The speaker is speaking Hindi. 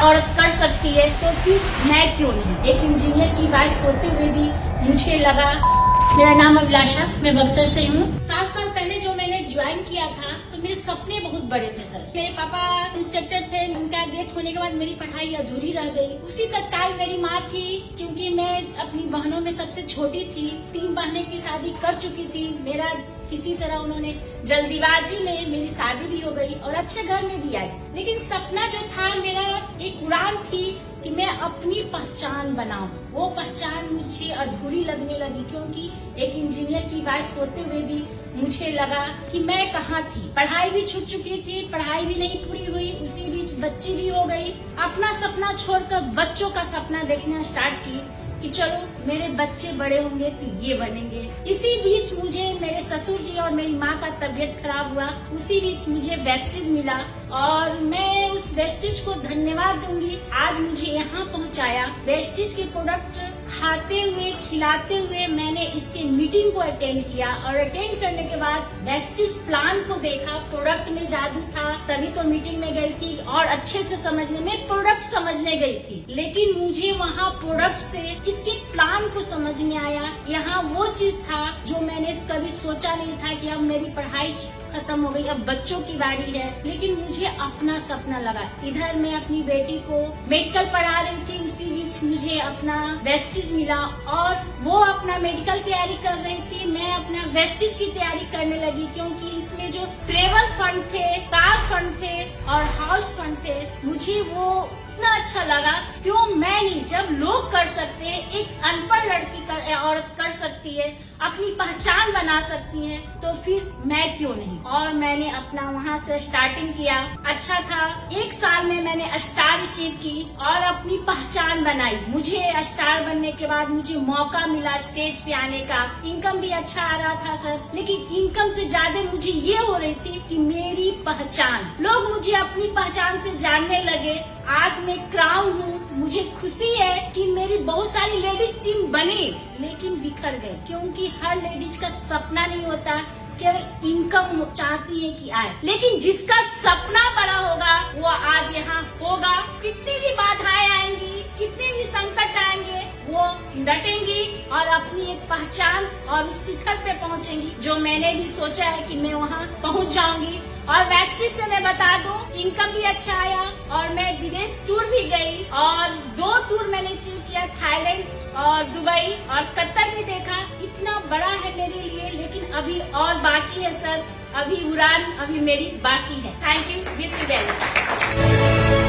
औरत कर सकती है तो फिर मैं क्यों नहीं। एक इंजीनियर की वाइफ होते हुए भी मुझे लगा। मेरा नाम अभिलाषा, मैं बक्सर से हूँ। 7 साल पहले जो मैंने ज्वाइन किया था तो मेरे सपने बहुत बड़े थे सर। मेरे पापा इंस्ट्रक्टर थे, उनका डेथ होने के बाद मेरी पढ़ाई अधूरी रह गई। उसी तत्काल मेरी माँ थी, क्योंकि मैं अपनी बहनों में सबसे छोटी थी। 3 बहनें की शादी कर चुकी थी। मेरा किसी तरह उन्होंने जल्दीबाजी में मेरी शादी भी हो गई और अच्छे घर में भी आई। लेकिन सपना जो था मेरा, एक उड़ान थी कि मैं अपनी पहचान बनाऊं। वो पहचान मुझे अधूरी लगने लगी, क्योंकि एक इंजीनियर की वाइफ होते हुए भी मुझे लगा कि मैं कहाँ थी। पढ़ाई भी छूट चुकी थी, पढ़ाई भी नहीं पूरी हुई, उसी बीच बच्ची भी हो गई। अपना सपना छोड़कर बच्चों का सपना देखना स्टार्ट की कि चलो मेरे बच्चे बड़े होंगे तो ये बनेंगे। इसी बीच मुझे मेरे ससुर जी और मेरी माँ का तबीयत खराब हुआ। उसी बीच मुझे वेस्टेज मिला और मैं उस वेस्टेज को धन्यवाद दूंगी, आज मुझे यहाँ पहुँचाया। वेस्टेज के प्रोडक्ट खाते हुए खिलाते हुए मैंने इसके मीटिंग को अटेंड किया और अटेंड करने के बाद वेस्टेज प्लान को देखा। प्रोडक्ट में जादू था, तभी तो मीटिंग में गई थी और अच्छे से समझने में प्रोडक्ट समझने गई थी। लेकिन मुझे वहाँ प्रोडक्ट से इसके प्लान को समझ में आया। यहाँ वो चीज था जो मैंने कभी सोचा नहीं था कि अब मेरी पढ़ाई खत्म हो गई, अब बच्चों की बारी है। लेकिन मुझे अपना सपना लगा। इधर मैं अपनी बेटी को मेडिकल पढ़ा रही थी, उसी बीच मुझे अपना वेस्टेज मिला और वो अपना मेडिकल तैयारी कर रही थी, मैं अपना वेस्टेज की तैयारी करने लगी। क्योंकि इसमें जो ट्रेवल फंड थे, कार फंड थे और हाउस फंड थे, मुझे वो इतना अच्छा लगा। क्यों मैं नहीं, जब लोग कर सकते हैं, एक अनपढ़ लड़की औरत कर सकती है, अपनी पहचान बना सकती है, तो फिर मैं क्यों नहीं। और मैंने अपना वहाँ से स्टार्टिंग किया। अच्छा था, 1 साल में मैंने स्टार अचीव की और अपनी पहचान बनाई। मुझे स्टार बनने के बाद मुझे मौका मिला स्टेज पे आने का। इनकम भी अच्छा आ रहा था सर, लेकिन इनकम से ज्यादा मुझे ये हो रही थी कि मेरी पहचान, लोग मुझे अपनी पहचान से जानने लगे। आज मैं क्राउन हूँ। मुझे खुशी है कि मेरी बहुत सारी लेडीज टीम बनी, लेकिन बिखर गए, क्योंकि हर लेडीज का सपना नहीं होता केवल इनकम चाहती है कि आए। लेकिन जिसका सपना बड़ा होगा वो आज यहाँ होगा। कितनी भी बाधाएं आएंगी, कितने भी संकट आएंगे, वो डटेंगी और अपनी एक पहचान और उस शिखर पे पहुँचेंगी, जो मैंने भी सोचा है कि मैं वहाँ पहुँच जाऊंगी। और वेस्टेज से मैं बता दूं, इनकम भी अच्छा आया और मैं विदेश टूर भी गई और 2 टूर मैंने अचीव किया, थाईलैंड और दुबई और कतर भी देखा। इतना बड़ा है मेरे लिए, लेकिन अभी और बाकी है सर। अभी उड़ान अभी मेरी बाकी है। Thank you, wish you well.